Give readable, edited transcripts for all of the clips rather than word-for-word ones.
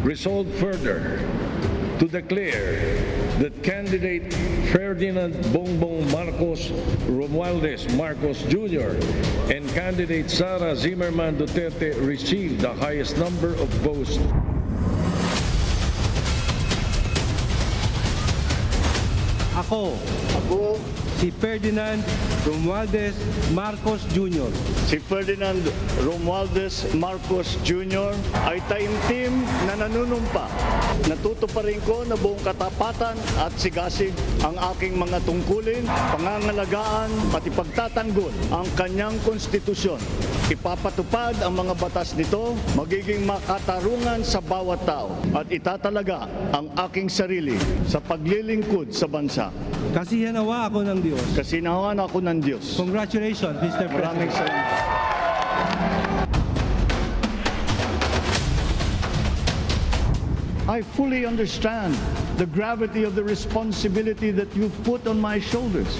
Resolved further to declare that candidate Ferdinand Bongbong Marcos Romualdez Marcos Jr. and candidate Sara Zimmerman Duterte received the highest number of votes. Ako, si Ferdinand Romualdez Marcos Jr. Si Ferdinand Romualdez Marcos Jr. ay taimtim na nanunumpa. Natutuparin ko na buong katapatan at sigasig ang aking mga tungkulin, pangangalagaan at ipagtatanggol ang kanyang konstitusyon. Ipapatupad ang mga batas nito, magiging makatarungan sa bawat tao at itatalaga ang aking sarili sa paglilingkod sa bansa. Kasihanawa ako ng Diyos. Kasinawan ako ng Diyos. Congratulations, Mr. Maraming President. salamat. I fully understand the gravity of the responsibility that you've put on my shoulders.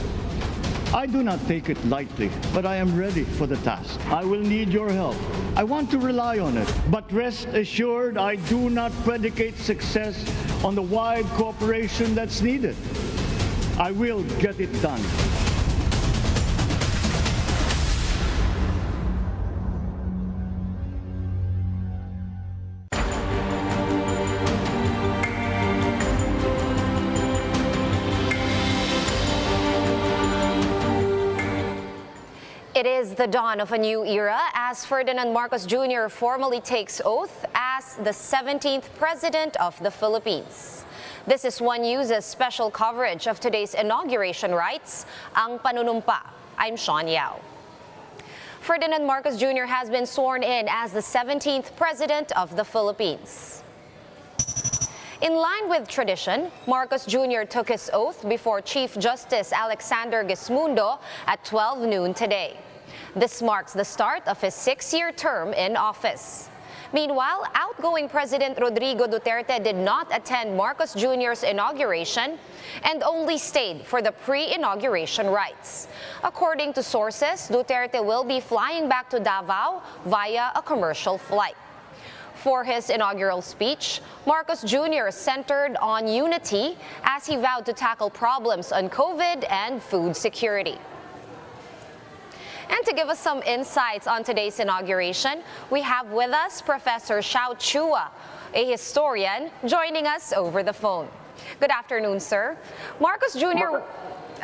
I do not take it lightly, but I am ready for the task. I will need your help. I want to rely on it, but rest assured I do not predicate success on the wide cooperation that's needed. I will get it done. It is the dawn of a new era as Ferdinand Marcos Jr. formally takes oath as the 17th President of the Philippines. This is One News's special coverage of today's inauguration rites, Ang Panunumpa. I'm Sean Yao. Ferdinand Marcos Jr. has been sworn in as the 17th President of the Philippines. In line with tradition, Marcos Jr. took his oath before Chief Justice Alexander Gismundo at 12 noon today. This marks the start of his 6-year term in office. Meanwhile, outgoing President Rodrigo Duterte did not attend Marcos Jr.'s inauguration and only stayed for the pre-inauguration rites. According to sources, Duterte will be flying back to Davao via a commercial flight. For his inaugural speech, Marcos Jr. centered on unity as he vowed to tackle problems on COVID and food security. And to give us some insights on today's inauguration, we have with us Professor Chua, a historian, joining us over the phone. Good afternoon, sir. Marcos Jr.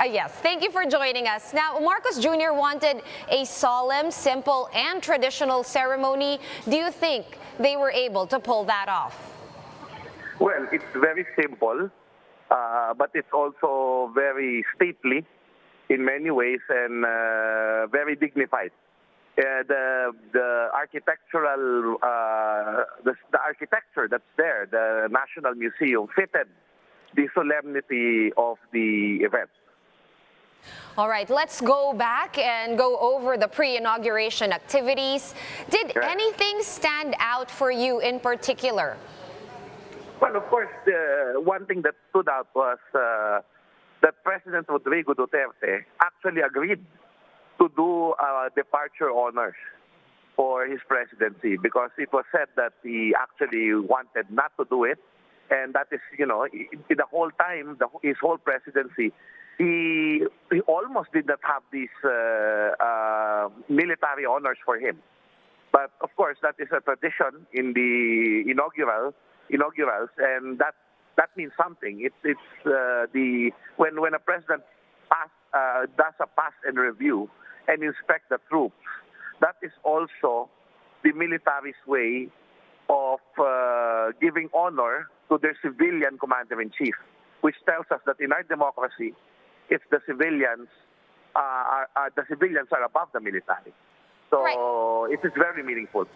Yes, thank you for joining us. Now, Marcos Jr. wanted a solemn, simple, and traditional ceremony. Do you think they were able to pull that off? Well, it's very simple, but it's also very stately in many ways and very dignified. The architectural, the architecture that's there, the National Museum, fitted the solemnity of the event. All right, let's go back and go over the pre-inauguration activities. Did anything stand out for you in particular? Well, of course, the one thing that stood out was that President Rodrigo Duterte actually agreed to do departure honors for his presidency because it was said that he actually wanted not to do it. And that is, you know, in the whole time, his whole presidency, he almost did not have these military honors for him. But of course, that is a tradition in the inaugurals, and that means something. It's when a president does a pass and review and inspect the troops, that is also the military's way of giving honor to their civilian commander-in-chief, which tells us that in our democracy, it's the civilians are above the military. So it is very meaningful.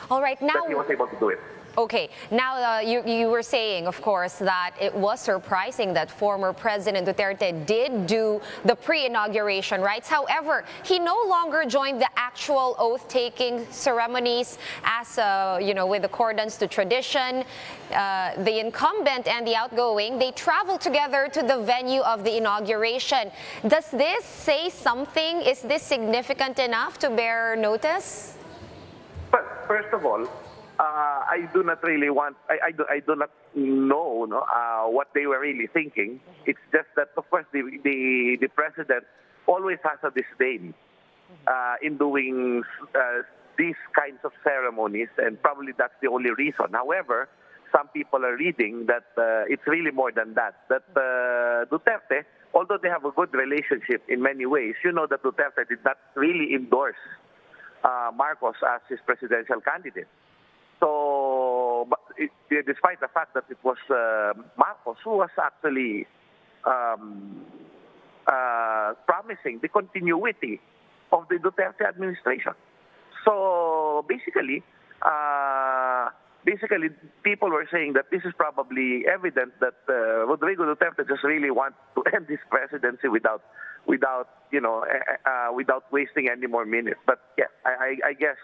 All right, now that he was able to do it. Okay, now you were saying, of course, that it was surprising that former President Duterte did do the pre-inauguration rites. However, he no longer joined the actual oath-taking ceremonies as, with accordance to tradition. The incumbent and the outgoing, they traveled together to the venue of the inauguration. Does this say something? Is this significant enough to bear notice? Well, first of all, I do not really want. I do not know what they were really thinking. It's just that, of course, the president always has a disdain in doing these kinds of ceremonies, and probably that's the only reason. However, some people are reading that it's really more than that. That Duterte, although they have a good relationship in many ways, you know that Duterte did not really endorse Marcos as his presidential candidate. So, but despite the fact that it was Marcos who was actually promising the continuity of the Duterte administration. So basically, people were saying that this is probably evident that Rodrigo Duterte just really wants to end his presidency without wasting any more minutes. But yeah, I guess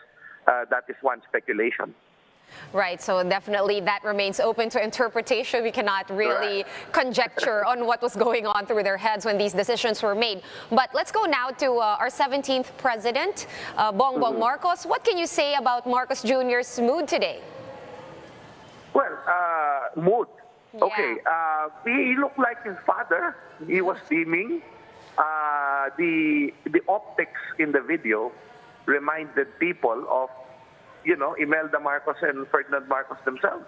that is one speculation. Right, so definitely that remains open to interpretation. We cannot really conjecture on what was going on through their heads when these decisions were made. But let's go now to our 17th president, Bongbong Marcos. What can you say about Marcos Jr.'s mood today? Well, mood. Yeah. Okay, he looked like his father. He was beaming. The optics in the video reminded people of, Imelda Marcos and Ferdinand Marcos themselves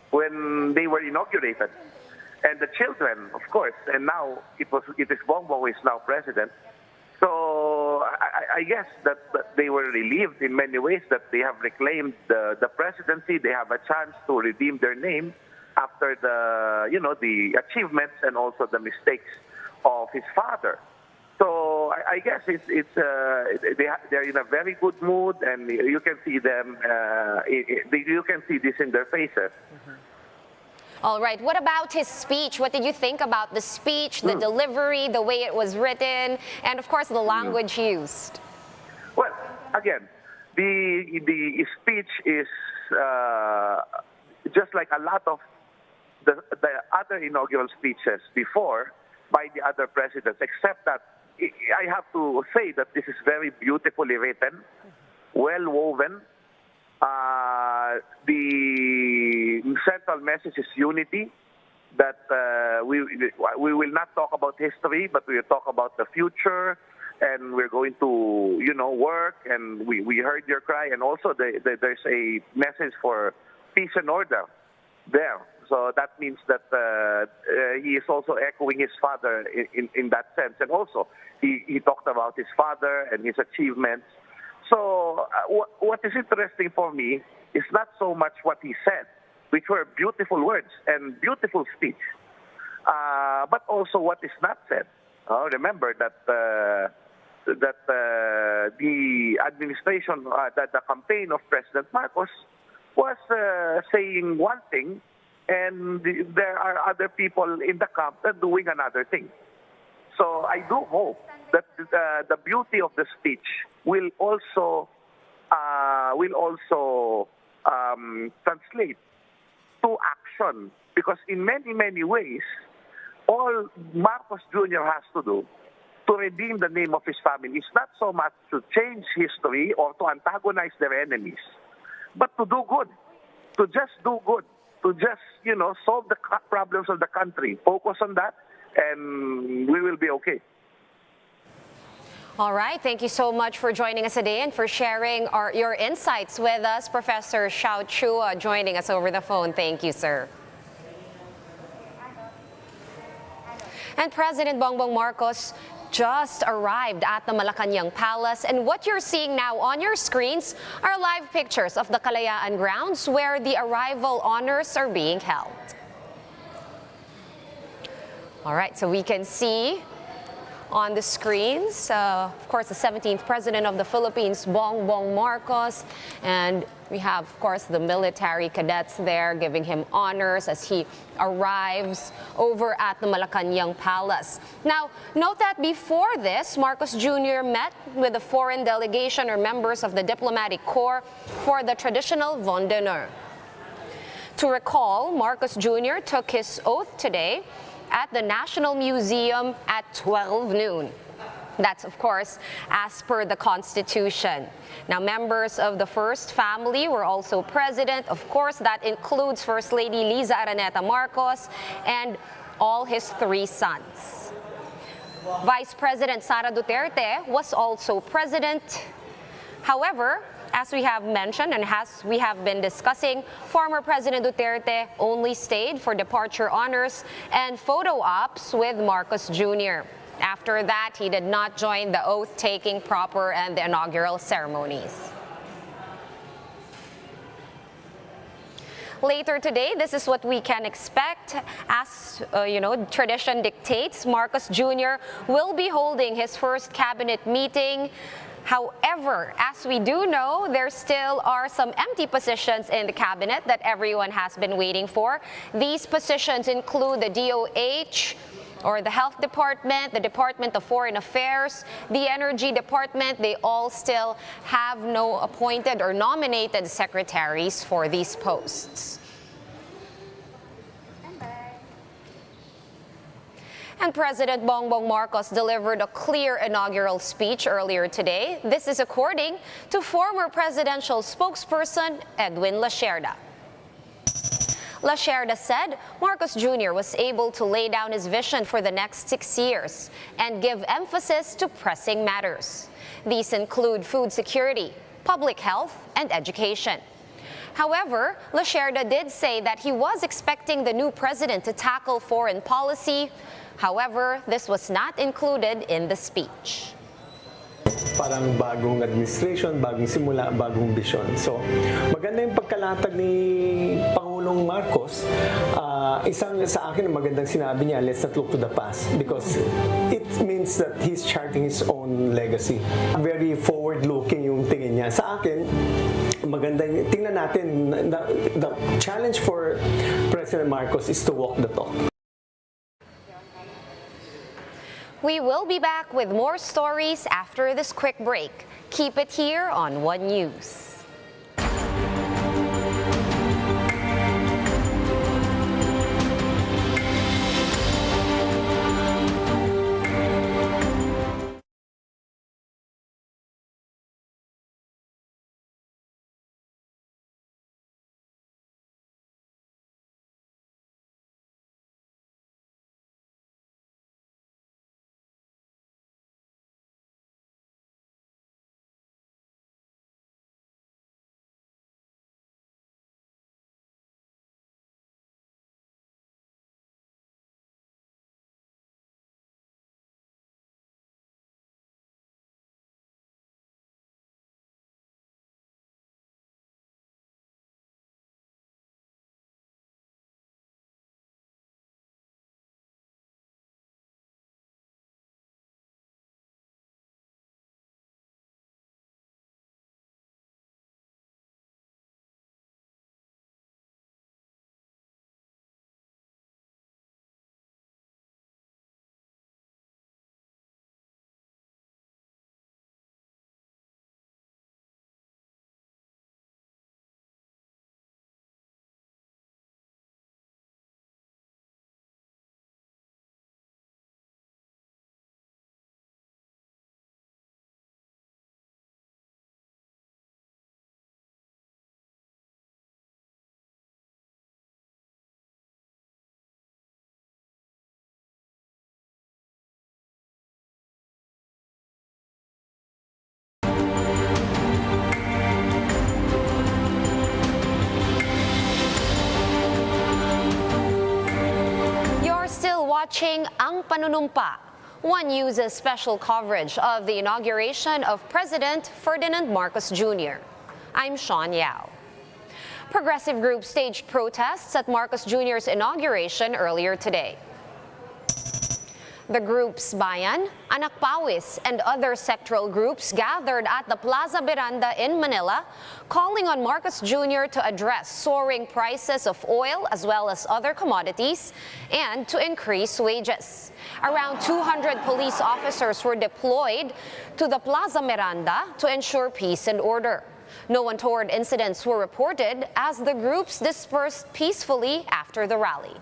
when they were inaugurated. And the children, of course, and now it is Bongbong who is now president. So I guess that they were relieved in many ways that they have reclaimed the presidency. They have a chance to redeem their name after the achievements and also the mistakes of his father. So I guess they're in a very good mood, and you can see them. You can see this in their faces. All right. What about his speech? What did you think about the speech, the delivery, the way it was written, and of course the language used? Well, again, the speech is just like a lot of the other inaugural speeches before by the other presidents, except that I have to say that this is very beautifully written, well woven. The central message is unity, that we will not talk about history, but we will talk about the future, and we're going to, work, and we heard your cry, and also there's a message for peace and order there. So that means that he is also echoing his father in that sense. And also, he talked about his father and his achievements. So what is interesting for me is not so much what he said, which were beautiful words and beautiful speech, but also what is not said. Remember that the administration, that the campaign of President Marcos was saying one thing, and there are other people in the camp that are doing another thing. So I do hope that the beauty of the speech will also translate to action, because in many, many ways, all Marcos Jr. has to do to redeem the name of his family is not so much to change history or to antagonize their enemies, but to do good, to just do good, to just, solve the problems of the country. Focus on that, and we will be okay. All right. Thank you so much for joining us today and for sharing your insights with us, Professor Chua, joining us over the phone. Thank you, sir. And President Bongbong Marcos just arrived at the Malacanang Palace, and what you're seeing now on your screens are live pictures of the Kalayaan grounds where the arrival honors are being held. All right, so we can see on the screens, of course, the 17th President of the Philippines, Bongbong Marcos, and we have, of course, the military cadets there giving him honors as he arrives over at the Malacanang Palace. Now, note that before this, Marcos Jr. met with the foreign delegation or members of the diplomatic corps for the traditional Vœu d'honneur. To recall, Marcos Jr. took his oath today at the National Museum at 12 noon. That's, of course, as per the Constitution. Now, members of the first family were also present. Of course, that includes First Lady Liza Araneta Marcos and all his 3 sons. Vice President Sara Duterte was also present. However, as we have mentioned and as we have been discussing, former President Duterte only stayed for departure honors and photo ops with Marcos Jr. After that, he did not join the oath-taking proper and the inaugural ceremonies. Later today, this is what we can expect. As tradition dictates, Marcos Jr. will be holding his first cabinet meeting. However, as we do know, there still are some empty positions in the cabinet that everyone has been waiting for. These positions include the DOH, or the Health Department, the Department of Foreign Affairs, the Energy Department. They all still have no appointed or nominated secretaries for these posts. And President Bongbong Marcos delivered a clear inaugural speech earlier today. This is according to former presidential spokesperson Edwin Lacierda. Lacierda said Marcos Jr. was able to lay down his vision for the next 6 years and give emphasis to pressing matters. These include food security, public health, and education. However, Lacierda did say that he was expecting the new president to tackle foreign policy. However, this was not included in the speech. Parang bagong administration, bagong simula, bagong vision. So, maganda yung pagkalatag ni Pangulong Marcos. Isang sa akin, magandang sinabi niya, let's not look to the past because it means that he's charting his own legacy. Very forward-looking yung tingin niya. Sa akin, maganda yung tingnan natin, the challenge for President Marcos is to walk the talk. We will be back with more stories after this quick break. Keep it here on One News. Watching Ang Panunumpa. One uses special coverage of the inauguration of President Ferdinand Marcos Jr. I'm Sean Yao. Progressive groups staged protests at Marcos Jr.'s inauguration earlier today. The groups Bayan, Anak Pawis, and other sectoral groups gathered at the PLAZA Miranda in Manila, calling on Marcos Jr. to address soaring prices of oil as well as other commodities and to increase wages. Around 200 police officers were deployed to the PLAZA Miranda to ensure peace and order. No untoward incidents were reported as the groups dispersed peacefully after the rally.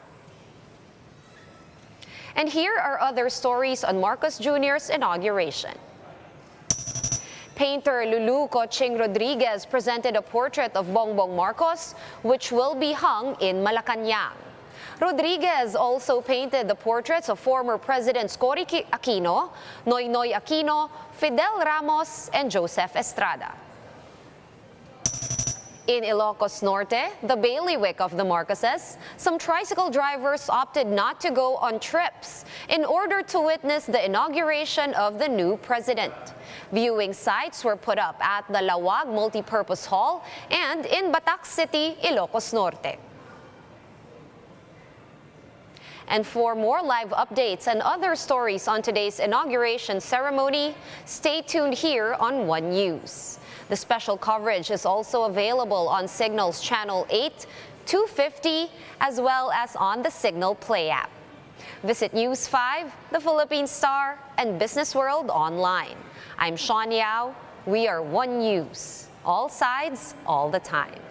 And here are other stories on Marcos Jr.'s inauguration. Painter Lulu Coching Rodriguez presented a portrait of Bongbong Marcos, which will be hung in Malacanang. Rodriguez also painted the portraits of former Presidents Cory Aquino, Noynoy Aquino, Fidel Ramos, and Joseph Estrada. In Ilocos Norte, the bailiwick of the Marcoses, some tricycle drivers opted not to go on trips in order to witness the inauguration of the new president. Viewing sites were put up at the Lawag Multipurpose Hall and in Batac City, Ilocos Norte. And for more live updates and other stories on today's inauguration ceremony, stay tuned here on One News. The special coverage is also available on Signal's Channel 8, 250, as well as on the Signal Play app. Visit News 5, The Philippine Star, and Business World online. I'm Sean Yao. We are One News. All sides, all the time.